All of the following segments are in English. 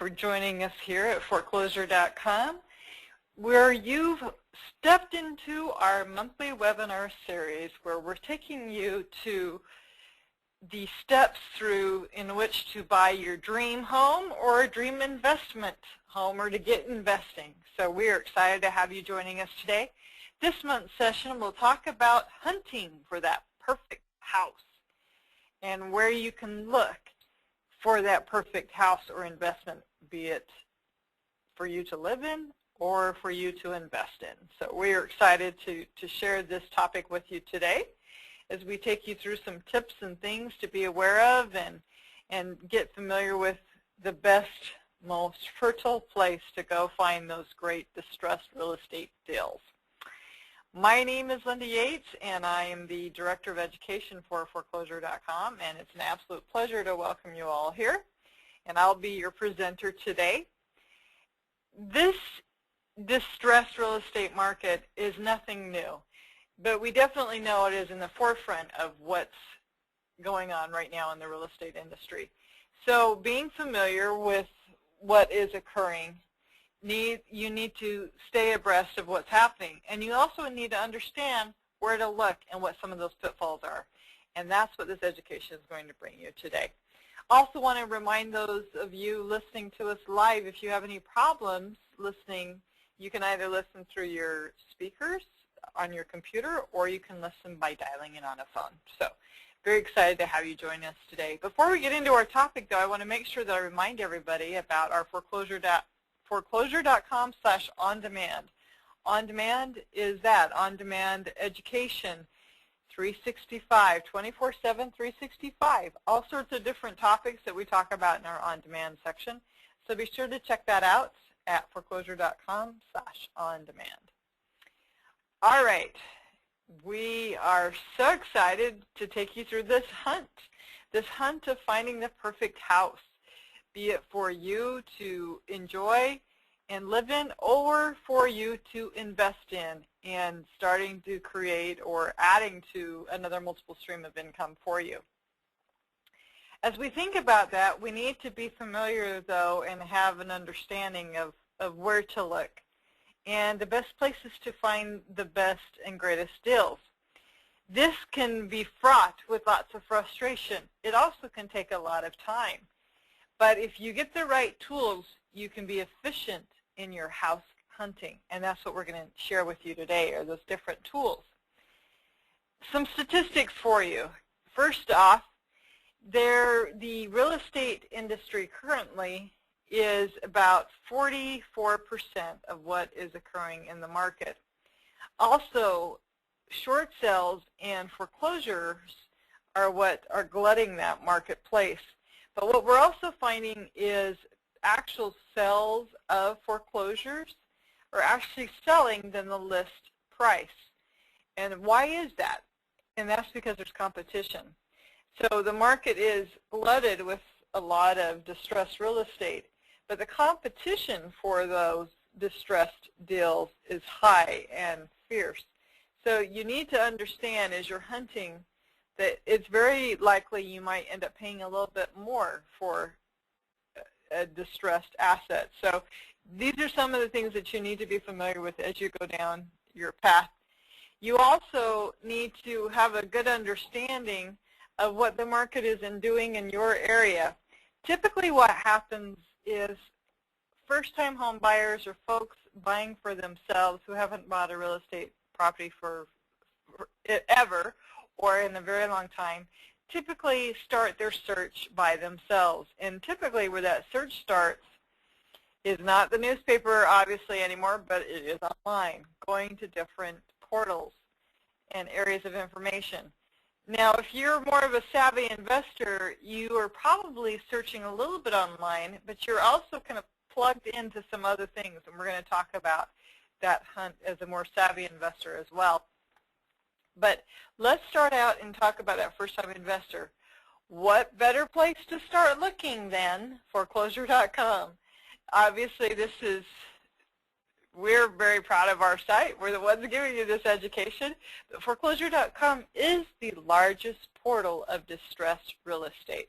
for joining us here at foreclosure.com, where you've stepped into our monthly webinar series where we're taking you to the steps through in which to buy your dream home or a dream investment home or to get investing. So we're excited to have you joining us today. This month's session will talk about hunting for that perfect house and where you can look for that perfect house or investment, be it for you to live in or for you to invest in. So we are excited to share this topic with you today as we take you through some tips and things to be aware of and get familiar with the best, most fertile place to go find those great distressed real estate deals. My name is Linda Yates, and I am the Director of Education for foreclosure.com, and it's an absolute pleasure to welcome you all here, and I'll be your presenter today. This distressed real estate market is nothing new, but we definitely know it is in the forefront of what's going on right now in the real estate industry. So being familiar with what is occurring, you need to stay abreast of what's happening, and you also need to understand where to look and what some of those pitfalls are, and that's what this education is going to bring you today. Also want to remind those of you listening to us live, if you have any problems listening, you can either listen through your speakers on your computer or you can listen by dialing in on a phone. So very excited to have you join us today. Before we get into our topic, though, I want to make sure that I remind everybody about our foreclosure.com/on-demand. On-demand is that, on-demand education, 365, 24/7, 365. All sorts of different topics that we talk about in our on-demand section. So be sure to check that out at foreclosure.com/on-demand. All right. We are so excited to take you through this hunt of finding the perfect house, be it for you to enjoy and live in or for you to invest in and starting to create or adding to another multiple stream of income for you. As we think about that, we need to be familiar, though, and have an understanding of where to look and the best places to find the best and greatest deals. This can be fraught with lots of frustration. It also can take a lot of time. But if you get the right tools, you can be efficient in your house hunting. And that's what we're going to share with you today, are those different tools. Some statistics for you. First off, the real estate industry currently is about 44% of what is occurring in the market. Also, short sales and foreclosures are what are glutting that marketplace. But what we're also finding is actual sales of foreclosures are actually selling than the list price. And why is that? And that's because there's competition. So the market is flooded with a lot of distressed real estate, but the competition for those distressed deals is high and fierce. So you need to understand as you're hunting that it's very likely you might end up paying a little bit more for a distressed asset. So these are some of the things that you need to be familiar with as you go down your path. You also need to have a good understanding of what the market is doing in your area. Typically what happens is first-time home buyers or folks buying for themselves who haven't bought a real estate property for ever or in a very long time typically start their search by themselves. And typically where that search starts is not the newspaper obviously anymore, but it is online, going to different portals and areas of information. Now, if you're more of a savvy investor, you are probably searching a little bit online, but you're also kind of plugged into some other things, and we're going to talk about that hunt as a more savvy investor as well. But let's start out and talk about that first-time investor. What better place to start looking than foreclosure.com? Obviously, we're very proud of our site. We're the ones giving you this education. But foreclosure.com is the largest portal of distressed real estate,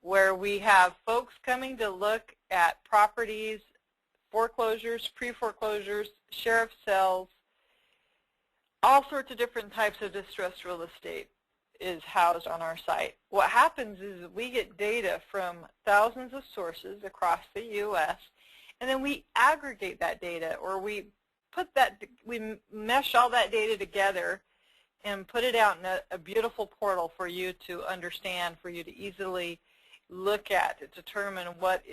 where we have folks coming to look at properties, foreclosures, pre-foreclosures, sheriff sales, all sorts of different types of distressed real estate is housed on our site. What happens is we get data from thousands of sources across the U.S., and then we aggregate that data, or we mesh all that data together and put it out in a beautiful portal for you to understand, for you to easily look at to determine what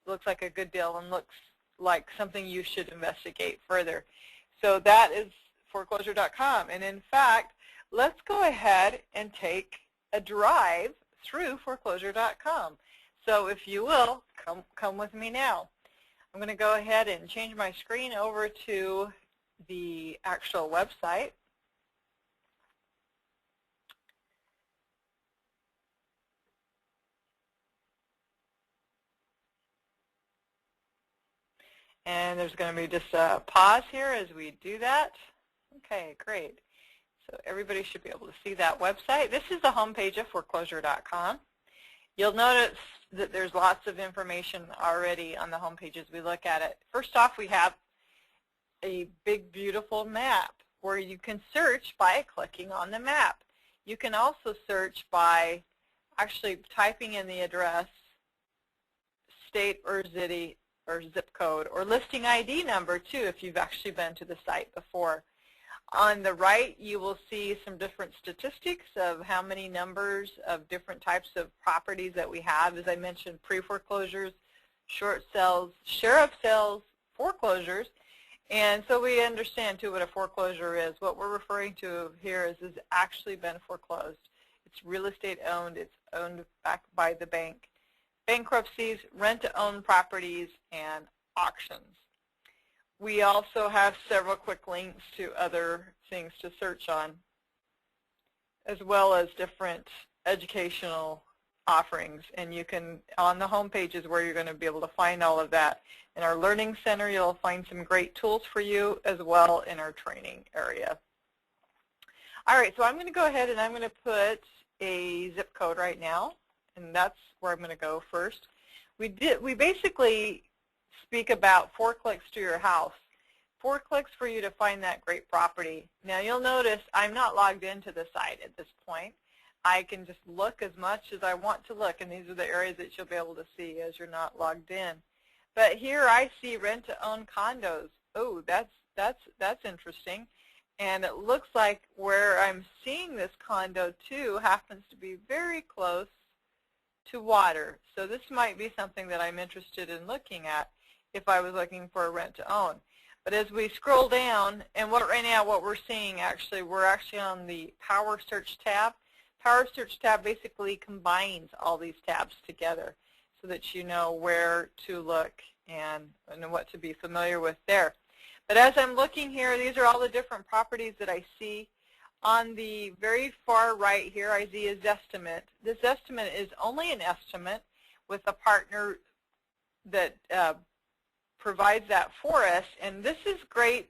looks like a good deal and looks like something you should investigate further. So that is foreclosure.com. And in fact, let's go ahead and take a drive through foreclosure.com. So if you will, come with me now. I'm going to go ahead and change my screen over to the actual website. And there's going to be just a pause here as we do that. Okay, great. So everybody should be able to see that website. This is the homepage of foreclosure.com. You'll notice that there's lots of information already on the homepage as we look at it. First off, we have a big, beautiful map where you can search by clicking on the map. You can also search by actually typing in the address, state or city or zip code, or listing ID number too if you've actually been to the site before. On the right, you will see some different statistics of how many numbers of different types of properties that we have. As I mentioned, pre-foreclosures, short sales, sheriff sales, foreclosures. And so we understand too what a foreclosure is. What we're referring to here is actually been foreclosed. It's real estate owned. It's owned back by the bank. Bankruptcies, rent-to-own properties, and auctions. We also have several quick links to other things to search on, as well as different educational offerings. And you can, on the home page is where you're going to be able to find all of that. In our Learning Center, you'll find some great tools for you, as well in our training area. All right, so I'm going to go ahead and I'm going to put a zip code right now, and that's where I'm going to go first. We basically speak about 4 clicks to your house. 4 clicks for you to find that great property. Now you'll notice I'm not logged into the site at this point. I can just look as much as I want to look, and these are the areas that you'll be able to see as you're not logged in. But here I see rent-to-own condos. Oh, that's interesting. And it looks like where I'm seeing this condo too happens to be very close to water. So this might be something that I'm interested in looking at if I was looking for a rent-to-own. But as we scroll down, and right now what we're seeing actually, we're actually on the Power Search tab. Power Search tab basically combines all these tabs together so that you know where to look and what to be familiar with there. But as I'm looking here, these are all the different properties that I see. On the very far right here, I see a Zestimate. This estimate is only an estimate with a partner that provides that for us, and this is great.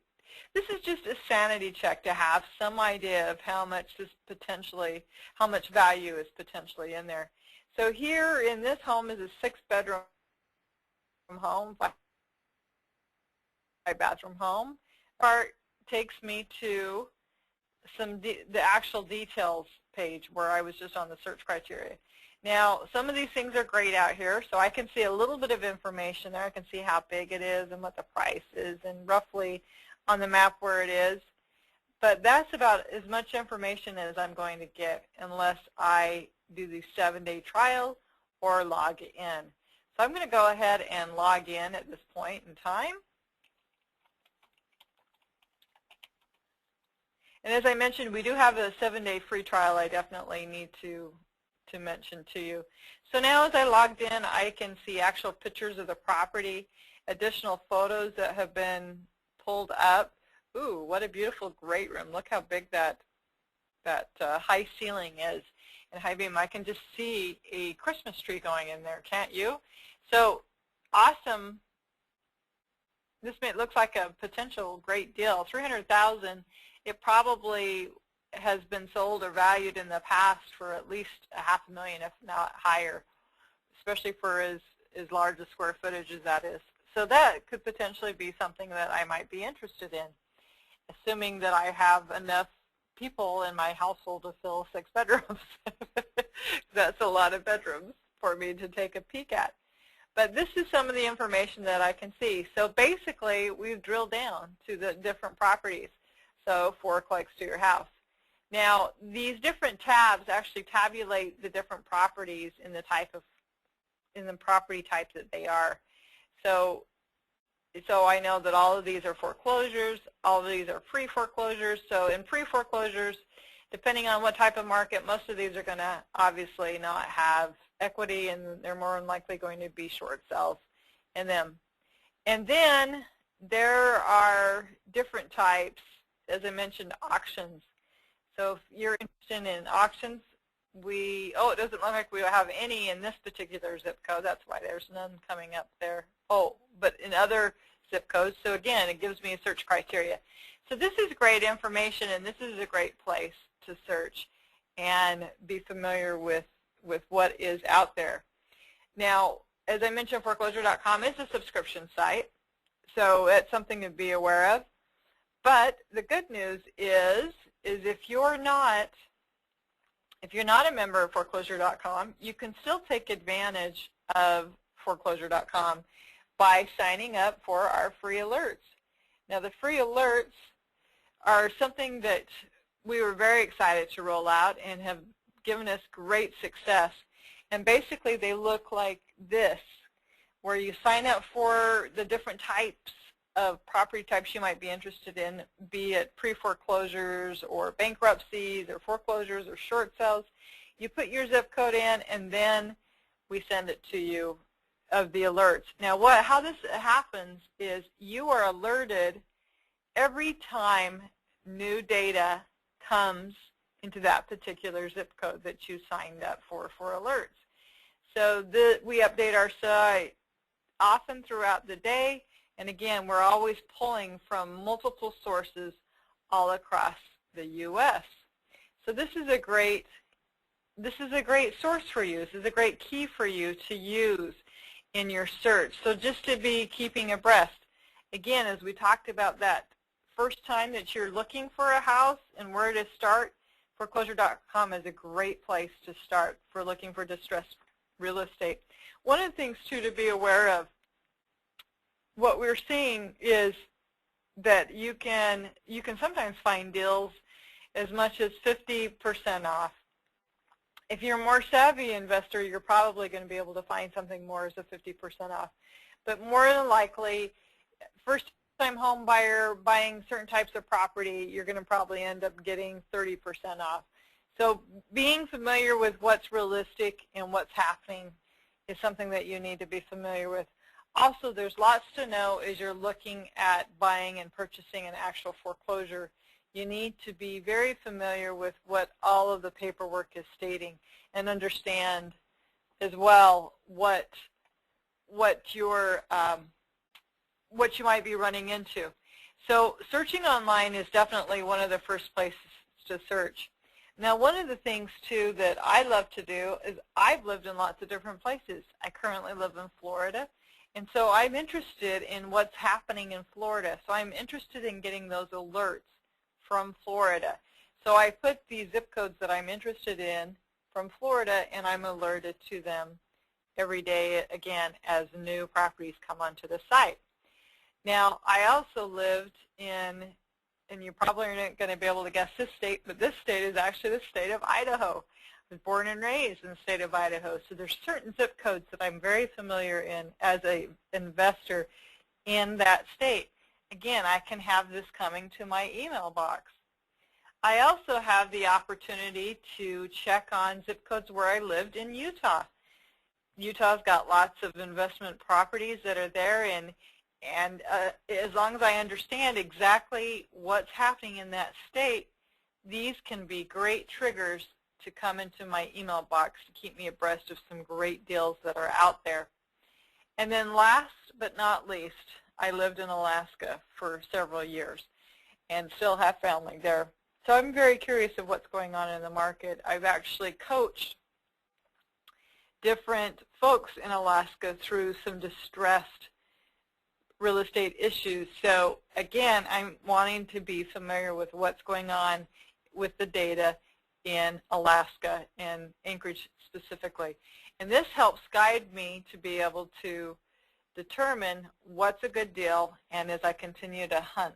This is just a sanity check to have some idea of how much value is potentially in there. So here in this home is a 6-bedroom home, 5-bathroom home. Part takes me to the actual details page where I was just on the search criteria. Now, some of these things are grayed out here, so I can see a little bit of information there. I can see how big it is and what the price is and roughly on the map where it is. But that's about as much information as I'm going to get unless I do the 7-day trial or log in. So I'm going to go ahead and log in at this point in time. And as I mentioned, we do have a 7-day free trial I definitely need to mention to you. So now as I logged in, I can see actual pictures of the property, additional photos that have been pulled up. Ooh, what a beautiful great room. Look how big that high ceiling is and high beam. I can just see a Christmas tree going in there, can't you? So awesome. This looks like a potential great deal. $300,000. It probably has been sold or valued in the past for at least $500,000, if not higher, especially for as as large a square footage as that is. So that could potentially be something that I might be interested in, assuming that I have enough people in my household to fill 6 bedrooms. That's a lot of bedrooms for me to take a peek at. But this is some of the information that I can see. So basically, we've drilled down to the different properties. So 4 clicks to your house. Now, these different tabs actually tabulate the different properties in the property type that they are. So I know that all of these are foreclosures, all of these are pre-foreclosures. So in pre-foreclosures, depending on what type of market, most of these are going to obviously not have equity, and they're more than likely going to be short sales in them. And then there are different types, as I mentioned, auctions. So if you're interested in auctions, it doesn't look like we have any in this particular zip code. That's why there's none coming up there. Oh, but in other zip codes. So again, it gives me a search criteria. So this is great information, and this is a great place to search and be familiar with what is out there. Now, as I mentioned, foreclosure.com is a subscription site, so it's something to be aware of. But the good news is if you're not a member of foreclosure.com, you can still take advantage of foreclosure.com by signing up for our free alerts. Now, the free alerts are something that we were very excited to roll out and have given us great success. And basically, they look like this, where you sign up for the different types of property types you might be interested in, be it pre-foreclosures or bankruptcies or foreclosures or short sales. You put your zip code in, and then we send it to you of the alerts. Now, how this happens is you are alerted every time new data comes into that particular zip code that you signed up for alerts. So we update our site often throughout the day. And again, we're always pulling from multiple sources all across the U.S. So this is a great source for you. This is a great key for you to use in your search. So just to be keeping abreast. Again, as we talked about that first time that you're looking for a house and where to start, foreclosure.com is a great place to start for looking for distressed real estate. One of the things, too, to be aware of, what we're seeing is that you can sometimes find deals as much as 50% off. If you're a more savvy investor, you're probably going to be able to find something more as a 50% off. But more than likely, first-time home buyer buying certain types of property, you're going to probably end up getting 30% off. So being familiar with what's realistic and what's happening is something that you need to be familiar with. Also, there's lots to know as you're looking at buying and purchasing an actual foreclosure. You need to be very familiar with what all of the paperwork is stating and understand as well what you might be running into. So searching online is definitely one of the first places to search. Now, one of the things, too, that I love to do is I've lived in lots of different places. I currently live in Florida. And so I'm interested in what's happening in Florida. So I'm interested in getting those alerts from Florida. So I put the zip codes that I'm interested in from Florida, and I'm alerted to them every day, again, as new properties come onto the site. Now, I also lived in, and you probably aren't going to be able to guess this state, but this state is actually the state of Idaho. I was born and raised in the state of Idaho, so there's certain zip codes that I'm very familiar in as an investor in that state. Again, I can have this coming to my email box. I also have the opportunity to check on zip codes where I lived in Utah. Utah's got lots of investment properties that are there, and as long as I understand exactly what's happening in that state, these can be great triggers to come into my email box to keep me abreast of some great deals that are out there. And then last but not least, I lived in Alaska for several years and still have family there. So I'm very curious of what's going on in the market. I've actually coached different folks in Alaska through some distressed real estate issues. So again, I'm wanting to be familiar with what's going on with the data in Alaska and Anchorage specifically. And this helps guide me to be able to determine what's a good deal, and as I continue to hunt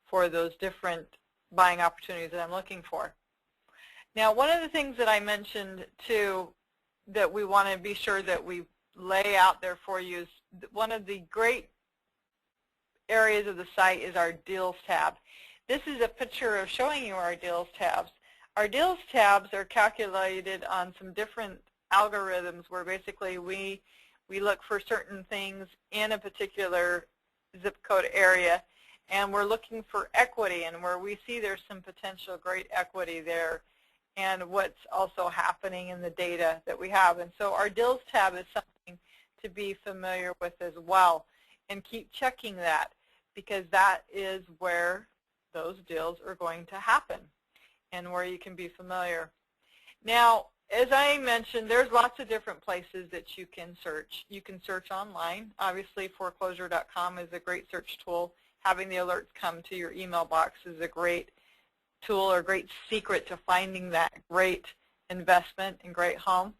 for those different buying opportunities that I'm looking for. Now, one of the things that I mentioned too that we want to be sure that we lay out there for you is one of the great areas of the site is our Deals tab. This is a picture of showing you our Deals tabs. Our Deals tabs are calculated on some different algorithms where basically we look for certain things in a particular zip code area, and we're looking for equity, and where we see there's some potential great equity there, and what's also happening in the data that we have. And so our Deals tab is something to be familiar with as well, and keep checking that, because that is where those deals are going to happen and where you can be familiar. Now, as I mentioned, there's lots of different places that you can search. You can search online. Obviously, foreclosure.com is a great search tool. Having the alerts come to your email box is a great tool or great secret to finding that great investment and great home.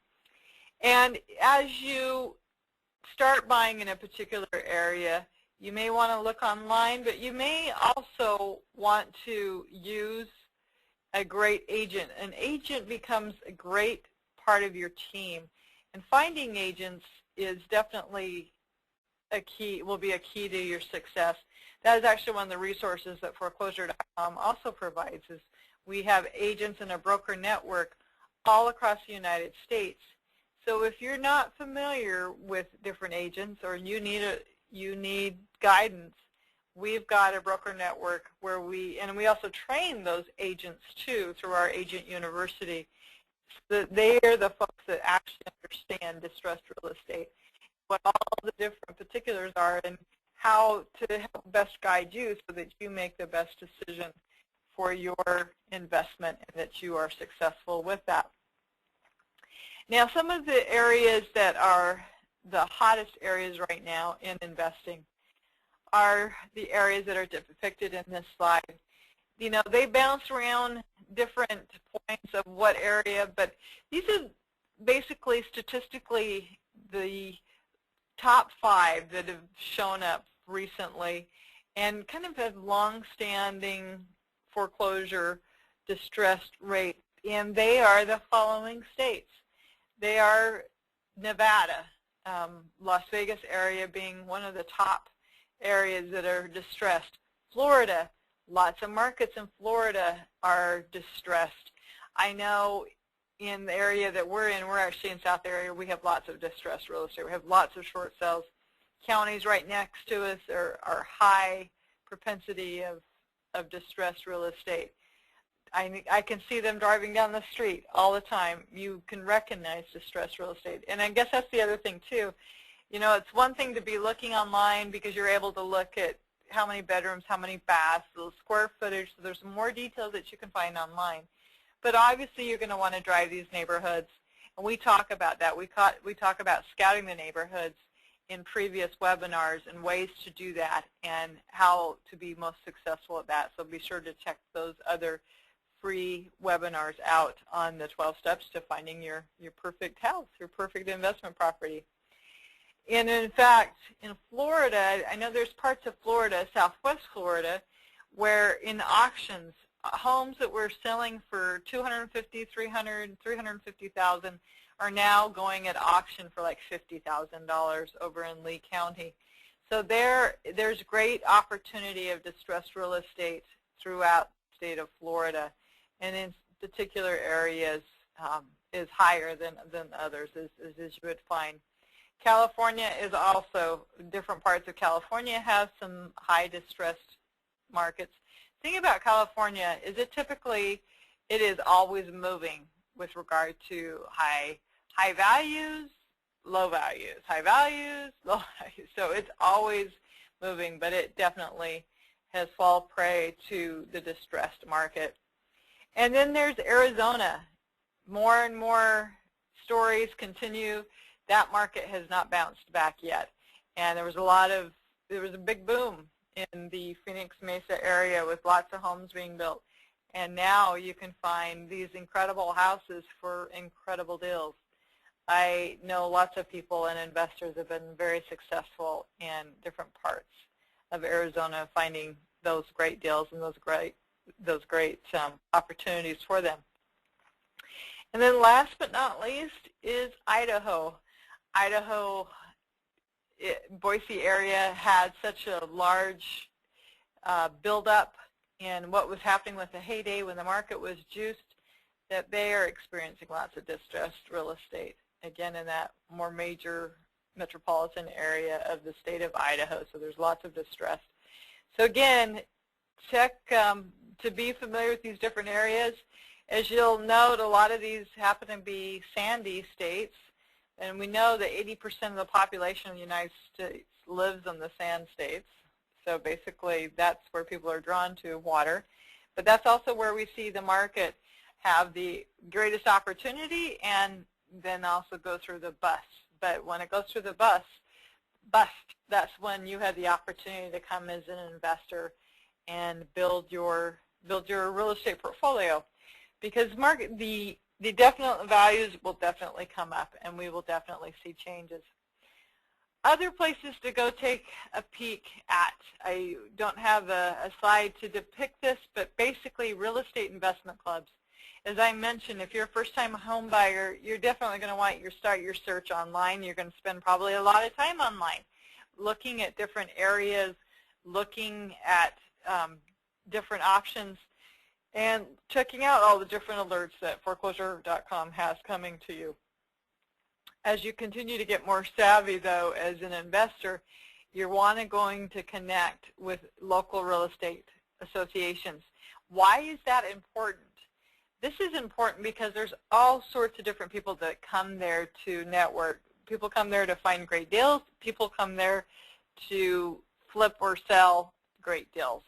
And as you start buying in a particular area, you may want to look online, but you may also want to use a great agent. An agent becomes a great part of your team, and finding agents is definitely a key, will be a key to your success. That is actually one of the resources that foreclosure.com also provides. Is we have agents in a broker network all across the United States. So if you're not familiar with different agents or you need guidance, we've got a broker network where we also train those agents too through our agent university. So they are the folks that actually understand distressed real estate, what all the different particulars are, and how to help best guide you so that you make the best decision for your investment and that you are successful with that. Now, some of the areas that are the hottest areas right now in investing are the areas that are depicted in this slide. You know, they bounce around different points of what area, but these are basically statistically the top 5 that have shown up recently and kind of have long-standing foreclosure distressed rate, and they are the following states. They are Nevada, Las Vegas area being one of the top areas that are distressed. Florida, lots of markets in Florida are distressed. I know in the area that we're in, we're actually in South area, we have lots of distressed real estate. We have lots of short sales. Counties right next to us are high propensity of distressed real estate. I can see them driving down the street all the time. You can recognize distressed real estate. And I guess that's the other thing too. You know, it's one thing to be looking online because you're able to look at how many bedrooms, how many baths, the square footage, so there's more details that you can find online. But obviously you're going to want to drive these neighborhoods, and we talk about that. We talk about scouting the neighborhoods in previous webinars and ways to do that and how to be most successful at that. So be sure to check those other free webinars out on the 12 steps to finding your perfect house, your perfect investment property. And in fact, in Florida, I know there's parts of Florida, southwest Florida, where in auctions, homes that were selling for $250,000, $300,000, $350,000 are now going at auction for like $50,000 over in Lee County. So there's great opportunity of distressed real estate throughout the state of Florida, and in particular areas is higher than others, as you would find. California is also, different parts of California have some high distressed markets. The thing about California is it is always moving with regard to high values, low values, high values, low values. So it's always moving, but it definitely has fallen prey to the distressed market. And then there's Arizona. More and more stories continue. That market has not bounced back yet. And there was a big boom in the Phoenix Mesa area with lots of homes being built. And now you can find these incredible houses for incredible deals. I know lots of people and investors have been very successful in different parts of Arizona finding those great deals and those great opportunities for them. And then last but not least is Idaho. Idaho, Boise area had such a large buildup in what was happening with the heyday when the market was juiced that they are experiencing lots of distressed real estate, again, in that more major metropolitan area of the state of Idaho. So there's lots of distress. So again, check to be familiar with these different areas. As you'll note, a lot of these happen to be sandy states, and we know that 80% of the population of the United States lives in the sand states. So basically, that's where people are drawn to water. But that's also where we see the market have the greatest opportunity and then also go through the bust. But when it goes through the bust, that's when you have the opportunity to come as an investor and build your real estate portfolio. Because the definite values will definitely come up, and we will definitely see changes. Other places to go take a peek at. I don't have a slide to depict this, but basically real estate investment clubs. As I mentioned, if you're a first-time home buyer, you're definitely going to want to start your search online. You're going to spend probably a lot of time online looking at different areas, looking at different options, and checking out all the different alerts that foreclosure.com has coming to you. As you continue to get more savvy, though, as an investor, you're going to connect with local real estate associations. Why is that important? This is important because there's all sorts of different people that come there to network. People come there to find great deals. People come there to flip or sell great deals.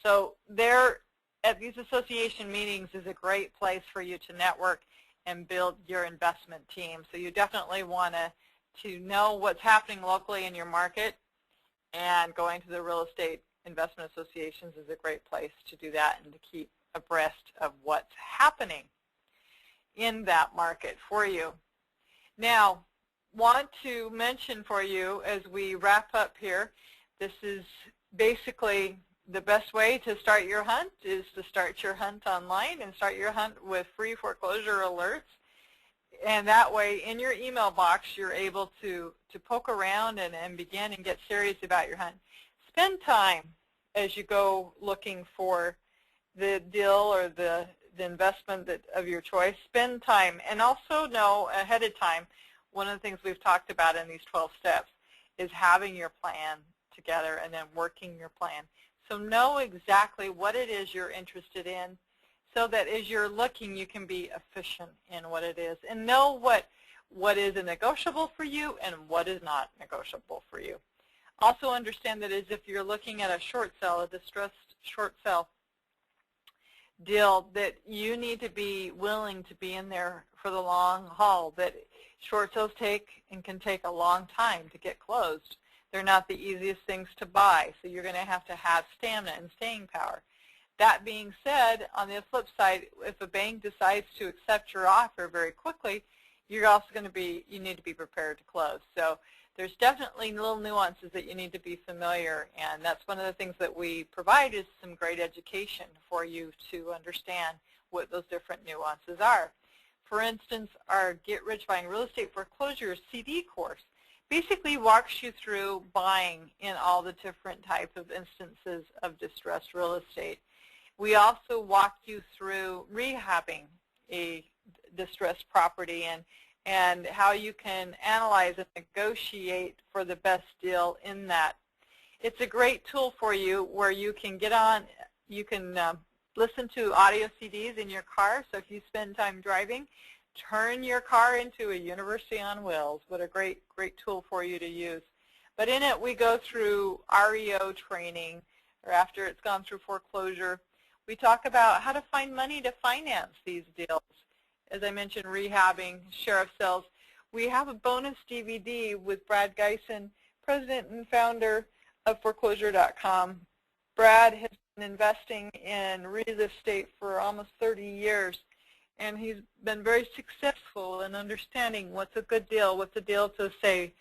So there at these association meetings is a great place for you to network and build your investment team. So you definitely want to know what's happening locally in your market, and going to the real estate investment associations is a great place to do that and to keep abreast of what's happening in that market for you. Now, want to mention for you as we wrap up here, this is basically the best way to start your hunt is to start your hunt online and start your hunt with free foreclosure alerts. And that way, in your email box, you're able to poke around and begin and get serious about your hunt. Spend time as you go looking for the deal or the investment of your choice. Spend time, and also know ahead of time, one of the things we've talked about in these 12 steps is having your plan together and then working your plan. So know exactly what it is you're interested in so that as you're looking, you can be efficient in what it is. And know what is a negotiable for you and what is not negotiable for you. Also understand that as if you're looking at a short sale, a distressed short sale deal, that you need to be willing to be in there for the long haul, that short sales can take a long time to get closed. They're not the easiest things to buy, so you're going to have stamina and staying power. That being said, on the flip side, if a bank decides to accept your offer very quickly, you're also going to you need to be prepared to close. So there's definitely little nuances that you need to be familiar, and that's one of the things that we provide is some great education for you to understand what those different nuances are. For instance, our Get Rich Buying Real Estate Foreclosure CD course basically walks you through buying in all the different types of instances of distressed real estate. We also walk you through rehabbing a distressed property and how you can analyze and negotiate for the best deal in that. It's a great tool for you where you can listen to audio CDs in your car, so if you spend time driving, turn your car into a university on wheels. What a great tool for you to use. But in it, we go through REO training, or after it's gone through foreclosure. We talk about how to find money to finance these deals. as I mentioned, rehabbing, sheriff sales, we have a bonus DVD with Brad Geisen, president and founder of foreclosure.com. Brad has been investing in real estate for almost 30 years, and he's been very successful in understanding what's a good deal, what's a deal to say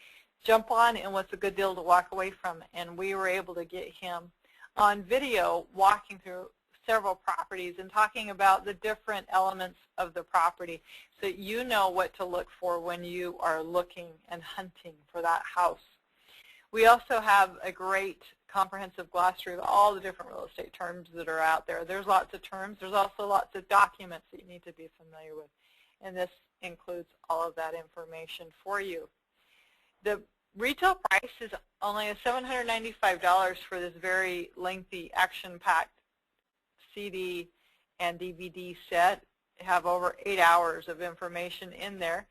jump on, and what's a good deal to walk away from. And we were able to get him on video walking through several properties and talking about the different elements of the property so that you know what to look for when you are looking and hunting for that house. We also have a great comprehensive glossary of all the different real estate terms that are out there. There's lots of terms. There's also lots of documents that you need to be familiar with, and this includes all of that information for you. The retail price is only $795 for this very lengthy, action-packed CD and DVD set. Have over 8 hours of information in there.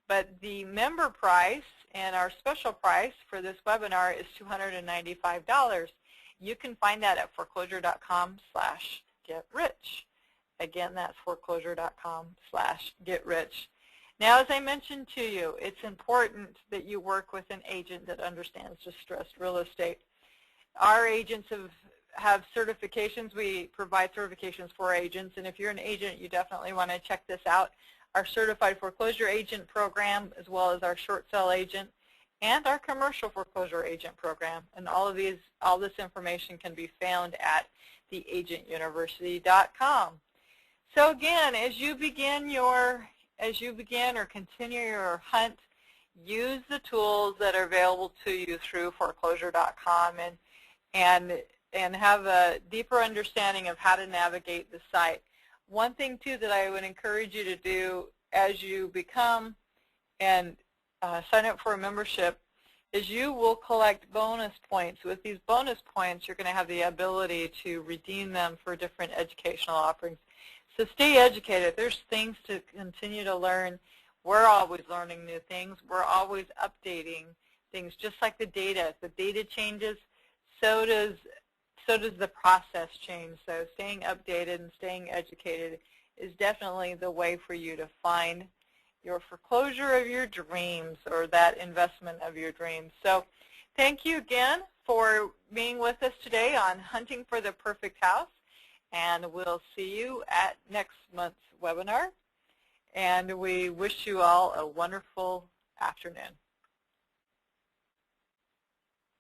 But the member price and our special price for this webinar is $295. You can find that at foreclosure.com/getrich. Again, that's foreclosure.com/getrich. Now, as I mentioned to you, it's important that you work with an agent that understands distressed real estate. Our agents have certifications. We provide certifications for agents, and if you're an agent, you definitely want to check this out. Our certified foreclosure agent program, as well as our short sale agent and our commercial foreclosure agent program, and all this information can be found at theagentuniversity.com. So again, as you begin or continue your hunt, use the tools that are available to you through foreclosure.com and have a deeper understanding of how to navigate the site. One thing, too, that I would encourage you to do as you become and sign up for a membership is you will collect bonus points. With these bonus points, you're going to have the ability to redeem them for different educational offerings. So stay educated. There's things to continue to learn. We're always learning new things. We're always updating things, just like the data. If the data changes, so does the process change. So staying updated and staying educated is definitely the way for you to find your foreclosure of your dreams or that investment of your dreams. So thank you again for being with us today on Hunting for the Perfect House, and we'll see you at next month's webinar. And we wish you all a wonderful afternoon.